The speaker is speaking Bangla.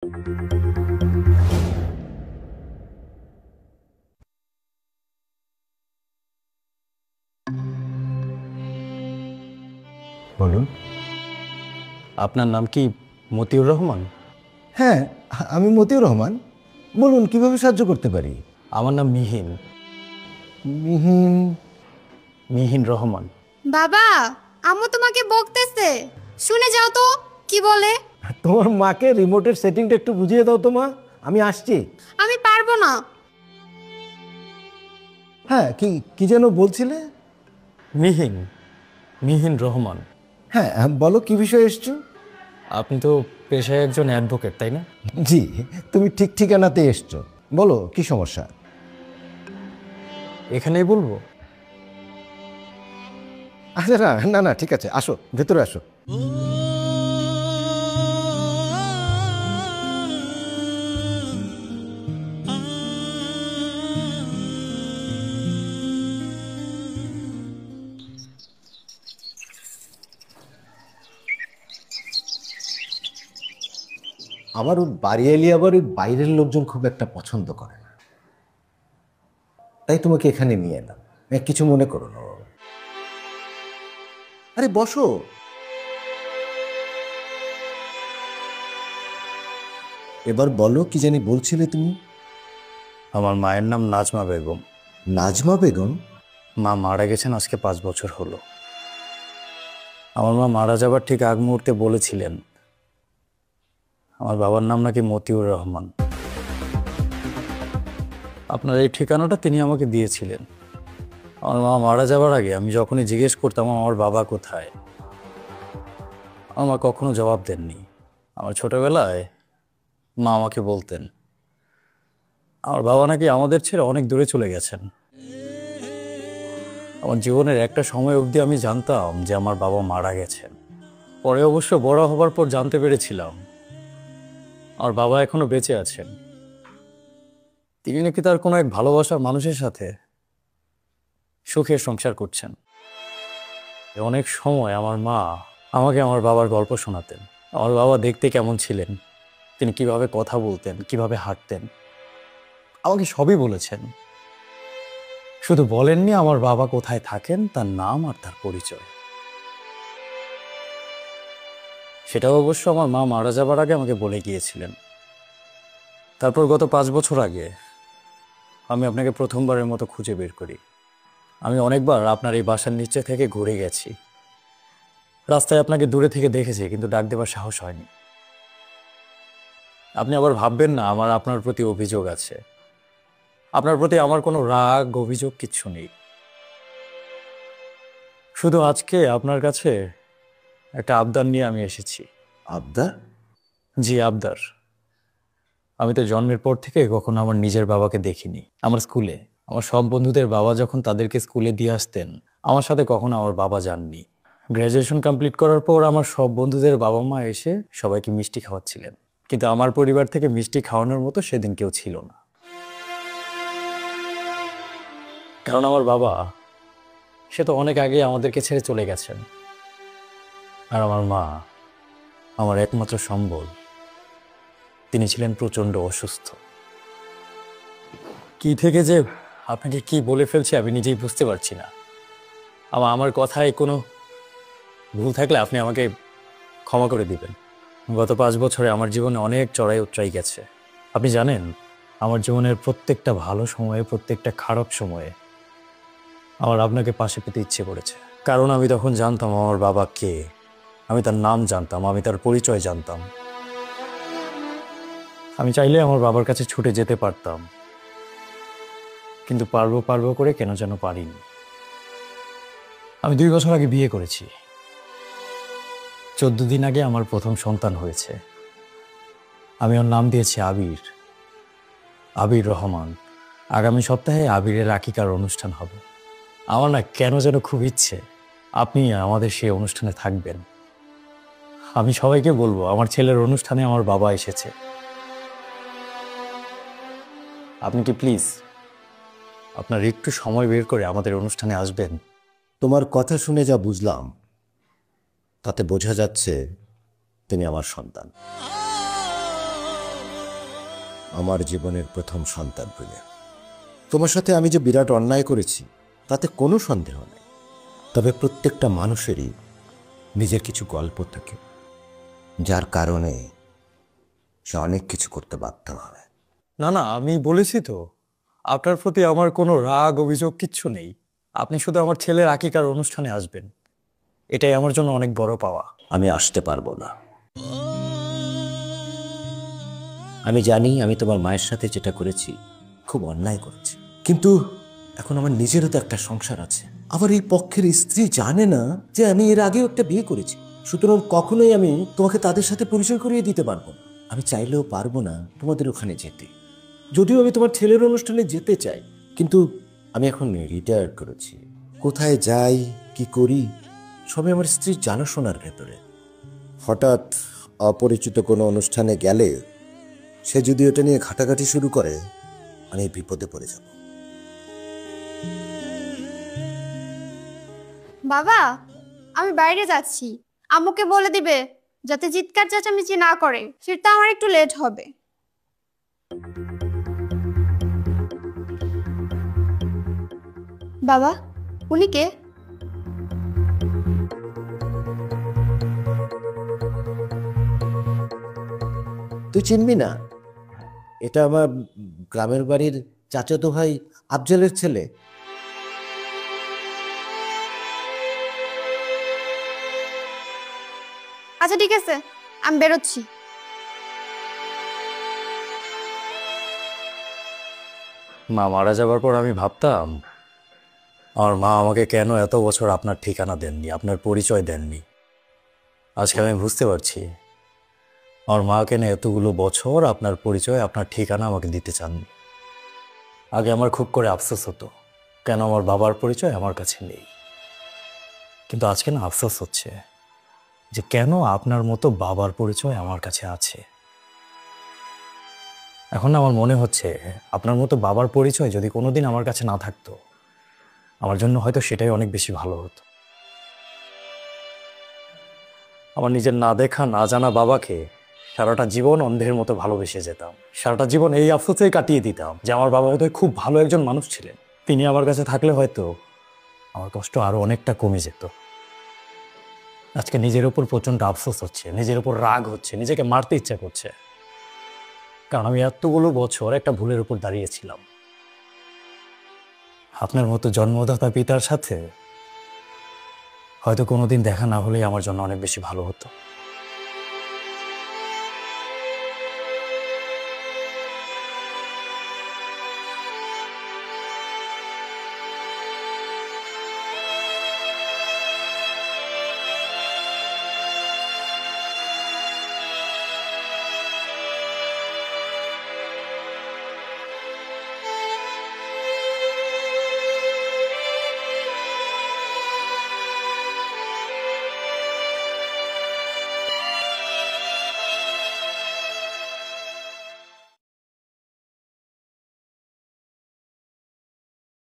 বলুন। আপনার নাম কি মতিউর রহমান? হ্যাঁ, আমি মতিউর রহমান। বলুন, কিভাবে সাহায্য করতে পারি? আমার নাম মিহিন। মিহিন? মিহিন রহমান। বাবা, আম্মু তোমাকে বকতেছে, শুনে যাও তো কি বলে। তোমার মাকে রিমোটের সেটিংটা একটু বুঝিয়ে দাও তো মা, আমি আসছি। আমি পারবো না। হ্যাঁ, কি কি যেন বলছিলে? মিহিন, মিহিন রহমান। হ্যাঁ, বলো কি বিষয়ে এসছো? আপনি তো পেশায় একজন অ্যাডভোকেট, তাই না? জি, তুমি ঠিক ঠিকানাতে এসছো। বলো কি সমস্যা? এখানেই বলবো? আচ্ছা, না না না, ঠিক আছে, আসো ভেতরে আসো। আমার ওই বাড়ি এলি আবার ওই বাইরের লোকজন খুব একটা পছন্দ করে না, তাই তোমাকে এখানে নিয়ে এলাম। কিছু মনে করো না বাবা। আরে বসো। এবার বলো, কি জানি বলছিলে তুমি? আমার মায়ের নাম নাজমা বেগম। নাজমা বেগম? মা মারা গেছেন আজকে 5 বছর হলো। আমার মা মারা যাবার ঠিক আগ মুহূর্তে বলেছিলেন আমার বাবার নাম নাকি মতিউর রহমান। আপনার এই ঠিকানাটা তিনি আমাকে দিয়েছিলেন। আমার মা মারা যাবার আগে আমি যখনই জিজ্ঞেস করতাম আমার বাবা কোথায়, আমার মা কখনো জবাব দেননি। আমার ছোটবেলায় মা আমাকে বলতেন আমার বাবা নাকি আমাদের ছেড়ে অনেক দূরে চলে গেছেন। আমার জীবনের একটা সময় অবধি আমি জানতাম যে আমার বাবা মারা গেছেন। পরে অবশ্য বড় হবার পর জানতে পেরেছিলাম আমার বাবা এখনো বেঁচে আছেন। তিনি নাকি তার কোনো এক ভালোবাসার মানুষের সাথে সুখের সংসার করছেন। অনেক সময় আমার মা আমাকে আমার বাবার গল্প শোনাতেন। আমার বাবা দেখতে কেমন ছিলেন, তিনি কিভাবে কথা বলতেন, কিভাবে হাঁটতেন, আমাকে সবই বলেছেন। শুধু বলেননি আমার বাবা কোথায় থাকেন, তার নাম আর তার পরিচয়। সেটাও অবশ্য আমার মা মারা যাবার আগে আমাকে বলে গিয়েছিলেন। তারপর গত 5 বছর আগে আমি আপনাকে প্রথমবারের মতো খুঁজে বের করি। আমি অনেকবার আপনার এই বাসার নিচে থেকে ঘুরে গেছি, রাস্তায় আপনাকে দূরে থেকে দেখেছি, কিন্তু ডাক দেবার সাহস হয়নি। আপনি আবার ভাববেন না আমার আপনার প্রতি অভিযোগ আছে। আপনার প্রতি আমার কোনো রাগ অভিযোগ কিচ্ছু নেই। শুধু আজকে আপনার কাছে একটা আবদার নিয়ে আমি এসেছি। আবদার? জি, আবদার। আমি তো জন্মের পর থেকে কখনো আমার নিজের বাবাকে দেখিনি। আমার স্কুলে আমার সব বন্ধুদের বাবা যখন তাদেরকে স্কুলে দিয়ে আসতেন, আমার সাথে কখনো আমার বাবা যাননি। গ্র্যাজুয়েশন কমপ্লিট করার পর আমার সব বন্ধুদের বাবা মা এসে সবাইকে মিষ্টি খাওয়াচ্ছিলেন, কিন্তু আমার পরিবার থেকে মিষ্টি খাওয়ানোর মতো সেদিন কেউ ছিল না। কারণ আমার বাবা সে তো অনেক আগে আমাদেরকে ছেড়ে চলে গেছেন। আর আমার মা আমার একমাত্র সম্বল, তিনি ছিলেন প্রচণ্ড অসুস্থ। কি থেকে যে আপনাকে কি বলে ফেলছি আমি নিজেই বুঝতে পারছি না। আমার কথায় কোনো ভুল থাকলে আপনি আমাকে ক্ষমা করে দিবেন। গত 5 বছরে আমার জীবনে অনেক চড়াই উতরাই গেছে। আপনি জানেন, আমার জীবনের প্রত্যেকটা ভালো সময়ে, প্রত্যেকটা খারাপ সময়ে আমার আপনাকে পাশে পেতে ইচ্ছে করেছে। কারণ আমি তখন জানতাম আমার বাবা কে, আমি তার নাম জানতাম, আমি তার পরিচয় জানতাম। আমি চাইলে আমার বাবার কাছে ছুটে যেতে পারতাম, কিন্তু পারবো পারবো করে কেন যেন পারিনি। আমি 2 বছর আগে বিয়ে করেছি। 14 দিন আগে আমার প্রথম সন্তান হয়েছে। আমি ওর নাম দিয়েছি আবির, আবির রহমান। আগামী সপ্তাহে আবিরের আকিকার অনুষ্ঠান হবে। আমার না কেন যেন খুব ইচ্ছে আপনি আমাদের সেই অনুষ্ঠানে থাকবেন। আমি সবাইকে বলবো আমার ছেলের অনুষ্ঠানে আমার বাবা এসেছে। আপনি কি প্লিজ আপনার একটু সময় বের করে আমাদের অনুষ্ঠানে আসবেন? তোমার কথা শুনে যা বুঝলাম তাতে বোঝা যাচ্ছে তিনি আমার সন্তান। আমার জীবনের প্রথম সন্তান বলে। তোমার সাথে আমি যে বিরাট অন্যায় করেছি তাতে কোনো সন্দেহ নেই, তবে প্রত্যেকটা মানুষেরই নিজের কিছু গল্প থাকে, যার কারণে সে অনেক কিছু করতে বাধ্য হয়। না না, আমি বলেছি তো আপনার প্রতি আমার কোনো রাগ অভিযোগ কিচ্ছু নেই। আপনি শুধু আমার ছেলের আকিকার অনুষ্ঠানে আসবেন, এটাই আমার জন্য অনেক বড় পাওয়া। আমি আসতে পারবো না। আমি জানি আমি তোমার মায়ের সাথে যেটা করেছি খুব অন্যায় করেছি, কিন্তু এখন আমার নিজেরও তো একটা সংসার আছে। আবার এই পক্ষের স্ত্রী জানে না যে আমি এর আগেও একটা বিয়ে করেছি, সুতরাং কখনোই আমি তোমাকে তাদের সাথে পরিচয় করিয়ে দিতে পারবো না। আমি চাইলেও পারবো না তোমাদের ওখানে যেতে, যদিও আমি তোমার ছেলের অনুষ্ঠানে যেতে চাই, কিন্তু আমি এখন রিটায়ার করেছি। কোথায় যাই কি করি সবই আমার স্ত্রীর জানাশোনার ভেতরে। হঠাৎ অপরিচিত কোনো অনুষ্ঠানে গেলে সে যদি ওটা নিয়ে ঘাটাঘাটি শুরু করে, আমি বিপদে পড়ে যাব। বাবা, আমি বাইরে যাচ্ছি। আম্মুকে বলে দিবে যাতে চিৎকার চেঁচামেচি না করে, সেটা আমার একটু লেট হবে। বাবা, উনি কে? তুই চিনবি না? এটা আমার গ্রামের বাড়ির চাচাতো ভাই আফজালের ছেলে। আচ্ছা ঠিক আছে, আমি বেরোচ্ছি। মা মারা যাবার পর আমি ভাবতাম আমার মা আমাকে কেন এত বছর আপনার ঠিকানা দেননি, আপনার পরিচয় দেননি। আজকে আমি বুঝতে পারছি আমার মা কেন এতগুলো বছর আপনার পরিচয়, আপনার ঠিকানা আমাকে দিতে চাননি। আগে আমার খুব করে আফসোস হতো কেন আমার বাবার পরিচয় আমার কাছে নেই, কিন্তু আজকে না আফসোস হচ্ছে যে কেন আপনার মতো বাবার পরিচয় আমার কাছে আছে। এখন আমার মনে হচ্ছে আপনার মতো বাবার পরিচয় যদি কোনোদিন আমার কাছে না থাকতো, আমার জন্য হয়তো সেটাই অনেক বেশি ভালো হতো। আমার নিজের না দেখা না জানা বাবাকে সারাটা জীবন অন্ধের মতো ভালোবেসে যেতাম, সারাটা জীবন এই আফসোসেই কাটিয়ে দিতাম যে আমার বাবা হয়তো খুব ভালো একজন মানুষ ছিলেন, তিনি আমার কাছে থাকলে হয়তো আমার কষ্ট আরো অনেকটা কমে যেত। আজকে নিজের উপর প্রচন্ড আফসোস হচ্ছে, নিজের উপর রাগ হচ্ছে, নিজেকে মারতে ইচ্ছা করছে, কারণ আমি এতগুলো বছর একটা ভুলের উপর দাঁড়িয়েছিলাম। আপনার মতো জন্মদাতা পিতার সাথে হয়তো কোনোদিন দেখা না হলেই আমার জন্য অনেক বেশি ভালো হতো।